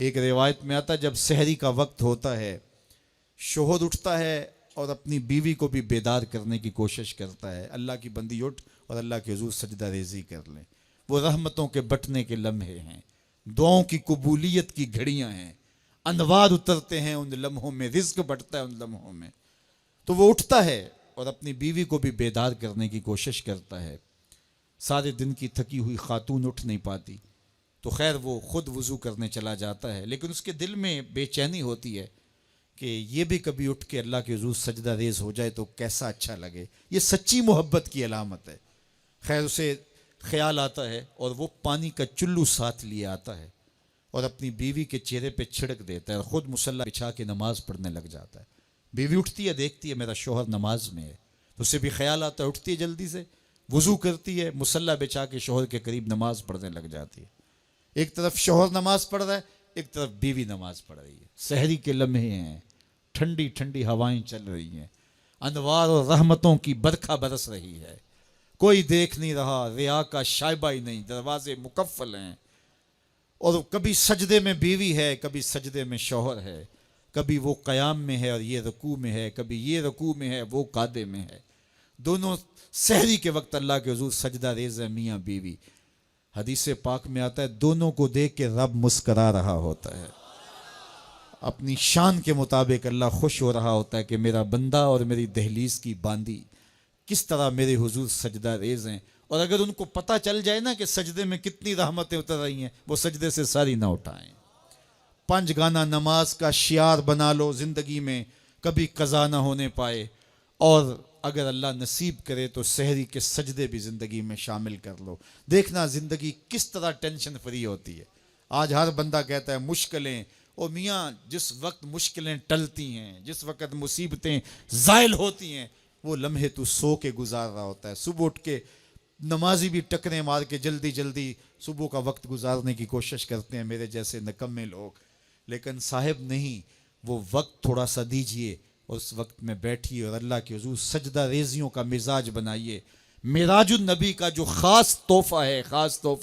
ایک روایت میں آتا ہے جب سحری کا وقت ہوتا ہے شوہر اٹھتا ہے اور اپنی بیوی کو بھی بیدار کرنے کی کوشش کرتا ہے، اللہ کی بندی اٹھ اور اللہ کے حضور سجدہ ریزی کر لیں۔ وہ رحمتوں کے بٹنے کے لمحے ہیں، دعاؤں کی قبولیت کی گھڑیاں ہیں، انوار اترتے ہیں ان لمحوں میں، رزق بڑھتا ہے ان لمحوں میں۔ تو وہ اٹھتا ہے اور اپنی بیوی کو بھی بیدار کرنے کی کوشش کرتا ہے۔ سارے دن کی تھکی ہوئی خاتون اٹھ نہیں پاتی تو خیر وہ خود وضو کرنے چلا جاتا ہے، لیکن اس کے دل میں بے چینی ہوتی ہے کہ یہ بھی کبھی اٹھ کے اللہ کے حضور سجدہ ریز ہو جائے تو کیسا اچھا لگے۔ یہ سچی محبت کی علامت ہے۔ خیر اسے خیال آتا ہے اور وہ پانی کا چلو ساتھ لیے آتا ہے اور اپنی بیوی کے چہرے پہ چھڑک دیتا ہے اور خود مصلی بچھا کے نماز پڑھنے لگ جاتا ہے۔ بیوی اٹھتی ہے، دیکھتی ہے میرا شوہر نماز میں ہے، تو اسے بھی خیال آتا ہے، اٹھتی ہے جلدی سے، وضو کرتی ہے، مصلی بچھا کے شوہر کے قریب نماز پڑھنے لگ جاتی ہے۔ ایک طرف شوہر نماز پڑھ رہا ہے، ایک طرف بیوی نماز پڑھ رہی ہے۔ سحری کے لمحے ہیں، ٹھنڈی ٹھنڈی ہوائیں چل رہی ہیں، انوار اور رحمتوں کی برکھا برس رہی ہے، کوئی دیکھ نہیں رہا، ریا کا شائبہ ہی نہیں، دروازے مقفل ہیں، اور کبھی سجدے میں بیوی ہے، کبھی سجدے میں شوہر ہے، کبھی وہ قیام میں ہے اور یہ رکوع میں ہے، کبھی یہ رکوع میں ہے وہ قعدے میں ہے۔ دونوں سحری کے وقت اللہ کے حضور سجدہ ریز ہے، میاں بیوی۔ حدیث پاک میں آتا ہے دونوں کو دیکھ کے رب مسکرا رہا ہوتا ہے، اپنی شان کے مطابق اللہ خوش ہو رہا ہوتا ہے کہ میرا بندہ اور میری دہلیز کی باندی کس طرح میرے حضور سجدہ ریز ہیں۔ اور اگر ان کو پتہ چل جائے نا کہ سجدے میں کتنی رحمتیں اتر رہی ہیں، وہ سجدے سے ساری نہ اٹھائیں۔ 5 گانا نماز کا شعار بنا لو زندگی میں، کبھی قضا نہ ہونے پائے، اور اگر اللہ نصیب کرے تو سحری کے سجدے بھی زندگی میں شامل کر لو۔ دیکھنا زندگی کس طرح ٹینشن فری ہوتی ہے۔ آج ہر بندہ کہتا ہے مشکلیں، اور میاں جس وقت مشکلیں ٹلتی ہیں، جس وقت مصیبتیں زائل ہوتی ہیں، وہ لمحے تو سو کے گزار رہا ہوتا ہے۔ صبح اٹھ کے نمازی بھی ٹکریں مار کے جلدی جلدی صبح کا وقت گزارنے کی کوشش کرتے ہیں میرے جیسے نکمے لوگ، لیکن صاحب نہیں، وہ وقت تھوڑا سا دیجئے اور اس وقت میں بیٹھیے اور اللہ کے حضور سجدہ ریزیوں کا مزاج بنائیے۔ معراج النبی کا جو خاص تحفہ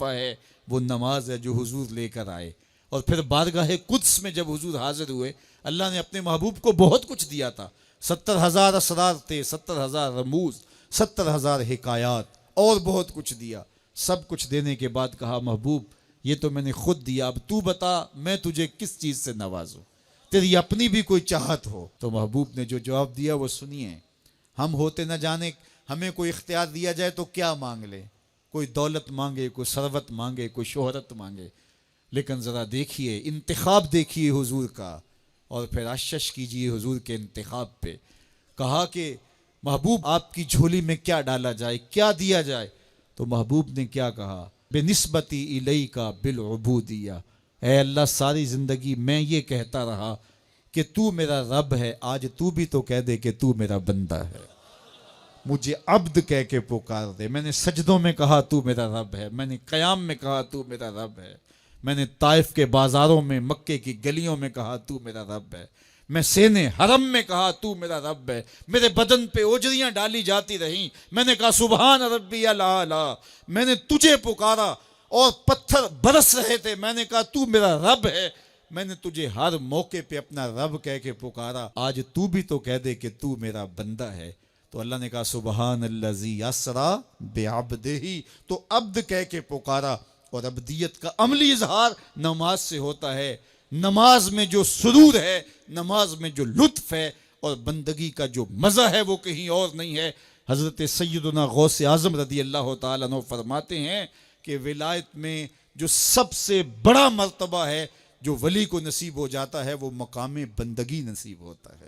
ہے وہ نماز ہے جو حضور لے کر آئے، اور پھر بارگاہ قدس میں جب حضور حاضر ہوئے، اللہ نے اپنے محبوب کو بہت کچھ دیا تھا۔ 70,000 اسرار تھے، 70,000 رموز، 70,000 حکایات، اور بہت کچھ دیا۔ سب کچھ دینے کے بعد کہا محبوب یہ تو میں نے خود دیا، اب تو بتا میں تجھے کس چیز سے نوازوں، تیری اپنی بھی کوئی چاہت ہو۔ تو محبوب نے جو جواب دیا وہ سنیے۔ ہم ہوتے نہ جانے ہمیں کوئی اختیار دیا جائے تو کیا مانگ لے، کوئی دولت مانگے، کوئی ثروت مانگے، کوئی شہرت مانگے، لیکن ذرا دیکھیے انتخاب دیکھیے حضور کا، اور پھر اشش کیجیے حضور کے انتخاب پہ۔ کہا کہ محبوب آپ کی جھولی میں کیا ڈالا جائے، کیا دیا جائے؟ تو محبوب نے کیا کہا؟ بنسبتی الیک بالعبودیہ، اے اللہ ساری زندگی میں یہ کہتا رہا کہ تو میرا رب ہے، آج تو بھی تو کہہ دے کہ تو میرا بندہ ہے، مجھے عبد کہہ کے پکار دے۔ میں نے سجدوں میں کہا تو میرا رب ہے، میں نے قیام میں کہا تو میرا رب ہے، میں نے طائف کے بازاروں میں، مکے کی گلیوں میں کہا تو میرا رب ہے، میں سینے حرم میں کہا تو میرا رب ہے، میرے بدن پہ اوجریاں ڈالی جاتی رہیں، میں نے کہا سبحان ربی الاعلیٰ، میں نے تجھے پکارا اور پتھر برس رہے تھے، میں نے کہا تو میرا رب ہے، میں نے تجھے ہر موقع پہ اپنا رب کہہ کے پکارا، آج تو بھی تو کہہ دے کہ تو میرا بندہ ہے۔ تو اللہ نے کہا سبحان الذی اسریٰ بعبدہ، تو عبد کہہ کے پکارا، اور عبدیت کا عملی اظہار نماز سے ہوتا ہے۔ نماز میں جو سرور ہے، نماز میں جو لطف ہے، اور بندگی کا جو مزہ ہے وہ کہیں اور نہیں ہے۔ حضرت سیدنا غوث اعظم رضی اللہ تعالیٰ عنہ فرماتے ہیں کہ ولایت میں جو سب سے بڑا مرتبہ ہے جو ولی کو نصیب ہو جاتا ہے، وہ مقام بندگی نصیب ہوتا ہے،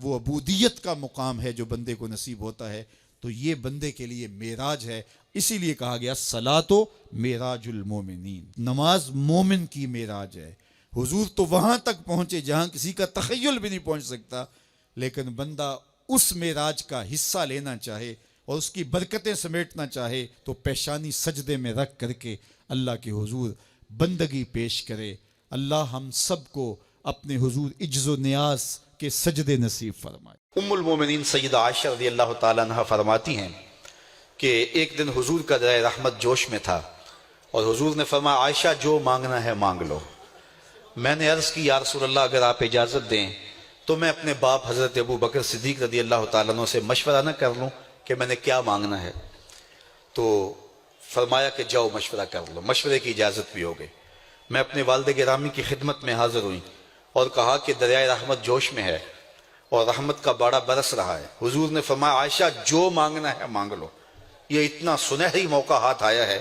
وہ عبودیت کا مقام ہے جو بندے کو نصیب ہوتا ہے۔ تو یہ بندے کے لیے معراج ہے، اسی لیے کہا گیا الصلاۃ معراج المومنین، نماز مومن کی معراج ہے۔ حضور تو وہاں تک پہنچے جہاں کسی کا تخیل بھی نہیں پہنچ سکتا، لیکن بندہ اس معراج کا حصہ لینا چاہے اور اس کی برکتیں سمیٹنا چاہے تو پیشانی سجدے میں رکھ کر کے اللہ کے حضور بندگی پیش کرے۔ اللہ ہم سب کو اپنے حضور عجز و نیاز کے سجدے نصیب فرمائے۔ ام المومنین سیدہ عائشہ رضی اللہ تعالیٰ عنہ فرماتی ہیں کہ ایک دن حضور کا درہ رحمت جوش میں تھا، اور حضور نے فرمایا عائشہ جو مانگنا ہے مانگ لو۔ میں نے عرض کی یا رسول اللہ اگر آپ اجازت دیں تو میں اپنے باپ حضرت ابو بکر صدیق رضی اللہ تعالیٰ عنہ سے مشورہ نہ کر لوں کہ میں نے کیا مانگنا ہے؟ تو فرمایا کہ جاؤ مشورہ کر لو، مشورے کی اجازت بھی ہو گئی۔ میں اپنے والد گرامی کی خدمت میں حاضر ہوئی اور کہا کہ دریائے رحمت جوش میں ہے اور رحمت کا باڑا برس رہا ہے۔ حضور نے فرمایا عائشہ جو مانگنا ہے مانگ لو، یہ اتنا سنہری موقع ہاتھ آیا ہے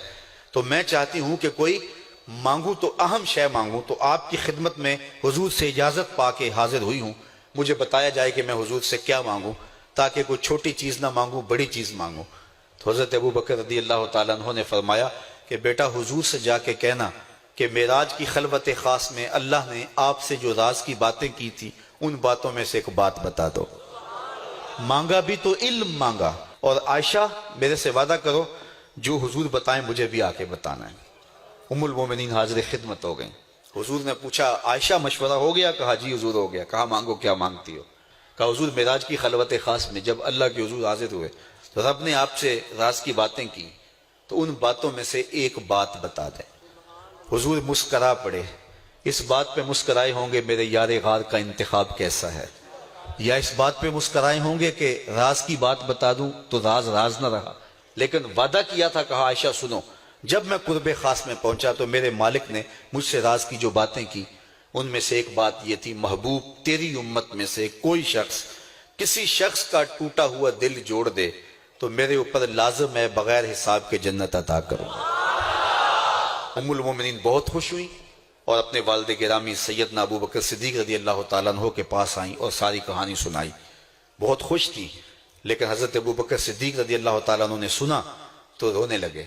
تو میں چاہتی ہوں کہ کوئی مانگوں تو اہم شے مانگوں، تو آپ کی خدمت میں حضور سے اجازت پا کے حاضر ہوئی ہوں، مجھے بتایا جائے کہ میں حضور سے کیا مانگوں تاکہ کوئی چھوٹی چیز نہ مانگوں، بڑی چیز مانگوں۔ تو حضرت ابو بکر رضی اللہ تعالیٰ عنہ نے فرمایا کہ بیٹا حضور سے جا کے کہنا کہ معراج کی خلوت خاص میں اللہ نے آپ سے جو راز کی باتیں کی تھی ان باتوں میں سے ایک بات بتا دو۔ مانگا بھی تو علم مانگا، اور عائشہ میرے سے وعدہ کرو جو حضور بتائیں مجھے بھی آ کے بتانا ہے۔ ام المومنین حاضر خدمت ہو گئیں۔ حضور نے پوچھا عائشہ مشورہ ہو گیا؟ کہا جی حضور ہو گیا۔ کہا مانگو کیا مانگتی ہو؟ کہا حضور معراج کی خلوت خاص میں جب اللہ کے حضور حاضر ہوئے تو رب نے آپ سے راز کی باتیں کی، تو ان باتوں میں سے ایک بات بتا دیں۔ حضور مسکرا پڑے۔ اس بات پہ مسکرائے ہوں گے میرے یار غار کا انتخاب کیسا ہے، یا اس بات پہ مسکرائے ہوں گے کہ راز کی بات بتا دوں تو راز راز نہ رہا، لیکن وعدہ کیا تھا۔ کہا عائشہ سنو، جب میں قرب خاص میں پہنچا تو میرے مالک نے مجھ سے راز کی جو باتیں کی ان میں سے ایک بات یہ تھی، محبوب تیری امت میں سے کوئی شخص کسی شخص کا ٹوٹا ہوا دل جوڑ دے تو میرے اوپر لازم ہے بغیر حساب کے جنت عطا کروں۔ ام المومنین بہت خوش ہوئی اور اپنے والد گرامی سیدنا ابو بکر صدیق رضی اللہ تعالیٰ عنہ کے پاس آئیں اور ساری کہانی سنائی۔ بہت خوش تھی، لیکن حضرت ابو بکر صدیق رضی اللہ تعالیٰ عنہ نے سنا تو رونے لگے۔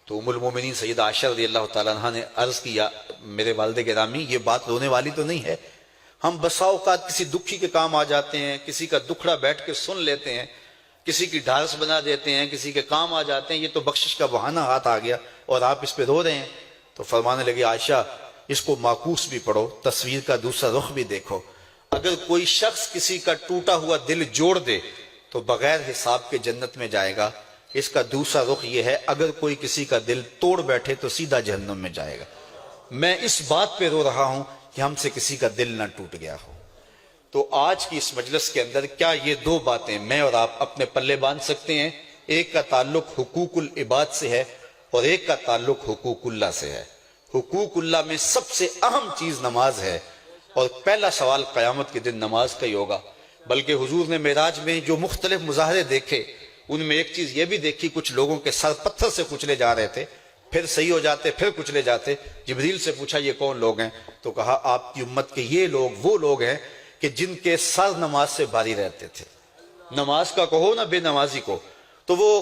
تو ام المومنین سیدہ عائشہ رضی اللہ تعالیٰ عنہ نے عرض کیا میرے والد گرامی یہ بات رونے والی تو نہیں ہے، ہم بسا اوقات کسی دکھی کے کام آ جاتے ہیں، کسی کا دکھڑا بیٹھ کے سن لیتے ہیں، کسی کی ڈھارس بنا دیتے ہیں، کسی کے کام آ جاتے ہیں، یہ تو بخشش کا بہانہ ہاتھ آ گیا اور آپ اس پہ رو رہے ہیں۔ تو فرمانے لگے عائشہ اس کو معکوس بھی پڑھو، تصویر کا دوسرا رخ بھی دیکھو، اگر کوئی شخص کسی کا ٹوٹا ہوا دل جوڑ دے تو بغیر حساب کے جنت میں جائے گا، اس کا دوسرا رخ یہ ہے اگر کوئی کسی کا دل توڑ بیٹھے تو سیدھا جہنم میں جائے گا۔ میں اس بات پہ رو رہا ہوں کہ ہم سے کسی کا دل نہ ٹوٹ گیا ہو۔ تو آج کی اس مجلس کے اندر کیا یہ دو باتیں میں اور آپ اپنے پلے باندھ سکتے ہیں؟ ایک کا تعلق حقوق العباد سے ہے اور ایک کا تعلق حقوق اللہ سے ہے۔ حقوق اللہ میں سب سے اہم چیز نماز ہے، اور پہلا سوال قیامت کے دن نماز کا ہی ہوگا۔ بلکہ حضور نے معراج میں جو مختلف مظاہرے دیکھے ان میں ایک چیز یہ بھی دیکھی، کچھ لوگوں کے سر پتھر سے کچلے جا رہے تھے، پھر صحیح ہو جاتے، پھر کچلے جاتے۔ جبریل سے پوچھا یہ کون لوگ ہیں؟ تو کہا آپ کی امت کے یہ لوگ وہ لوگ ہیں کہ جن کے سر نماز سے بھاری رہتے تھے۔ نماز کا کہو نہ بے نمازی کو، تو وہ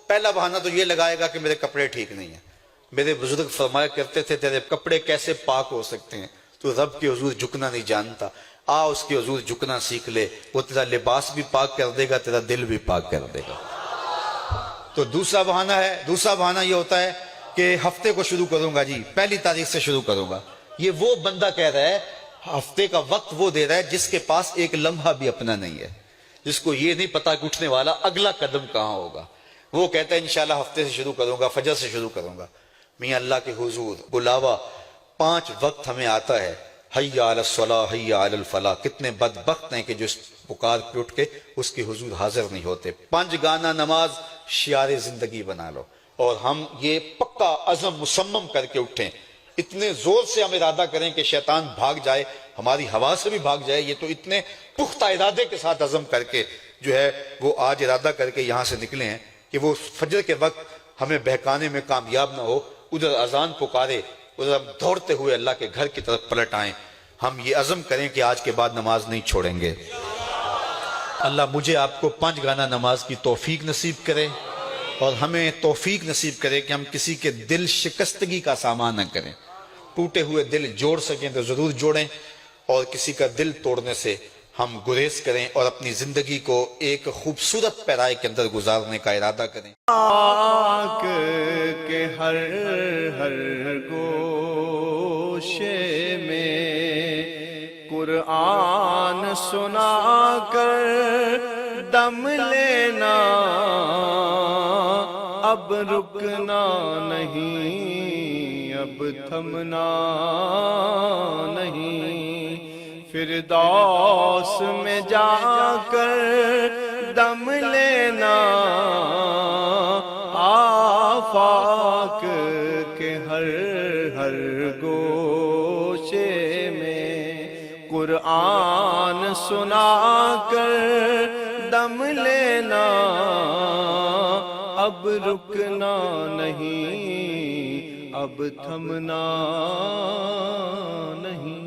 پہلا بہانہ تو یہ لگائے گا کہ میرے کپڑے ٹھیک نہیں ہیں۔ میرے بزرگ فرمایا کرتے تھے تیرے کپڑے کیسے پاک ہو سکتے ہیں؟ تو رب کے حضور جھکنا نہیں جانتا، آ اس کے حضور جھکنا سیکھ لے، وہ تیرا لباس بھی پاک کر دے گا، تیرا دل بھی پاک کر دے گا۔ تو دوسرا بہانہ یہ ہوتا ہے کہ ہفتے کو شروع کروں گا جی، پہلی تاریخ سے شروع کروں گا۔ یہ وہ بندہ کہہ رہا ہے، ہفتے کا وقت وہ دے رہا ہے جس کے پاس ایک لمحہ بھی اپنا نہیں ہے، جس کو یہ نہیں پتا کہ اٹھنے والا اگلا قدم کہاں ہوگا۔ وہ کہتا ہے انشاءاللہ ہفتے سے شروع کروں گا، فجر سے شروع کروں گا۔ میاں اللہ کے حضور بلاوا 5 وقت ہمیں آتا ہے، حی علی الصلاۃ حی علی الفلاح۔ کتنے بدبخت ہیں کہ جو اس پکار پہ اٹھ کے اس کے حضور حاضر نہیں ہوتے۔ 5 گانا نماز شعار زندگی بنا لو، اور ہم یہ پکا عزم مصمم کر کے اٹھیں، اتنے زور سے ہم ارادہ کریں کہ شیطان بھاگ جائے، ہماری ہوا سے بھی بھاگ جائے۔ یہ تو اتنے پختہ ارادے کے ساتھ عزم کر کے جو ہے وہ آج ارادہ کر کے یہاں سے نکلے ہیں کہ وہ فجر کے وقت ہمیں بہکانے میں کامیاب نہ ہو، ادھر اذان پکارے ادھر ہم دوڑتے ہوئے اللہ کے گھر کی طرف پلٹ آئیں۔ ہم یہ عزم کریں کہ آج کے بعد نماز نہیں چھوڑیں گے۔ اللہ مجھے آپ کو 5 گانا نماز کی توفیق نصیب کرے، اور ہمیں توفیق نصیب کرے کہ ہم کسی کے دل شکستگی کا سامان نہ کریں۔ ٹوٹے ہوئے دل جوڑ سکیں تو ضرور جوڑیں، اور کسی کا دل توڑنے سے ہم گریز کریں اور اپنی زندگی کو ایک خوبصورت پیرائے کے اندر گزارنے کا ارادہ کریں۔ آنکھ کے ہر گوشے میں قرآن سنا کر دم لینا، اب رکنا نہیں، اب اب تھمنا نہیں، فردوس میں جا کر دم لینا، آفاق کے ہر ہر گوشے میں قرآن سنا کر دم لینا، اب رکنا نہیں، اب تھمنا نہیں۔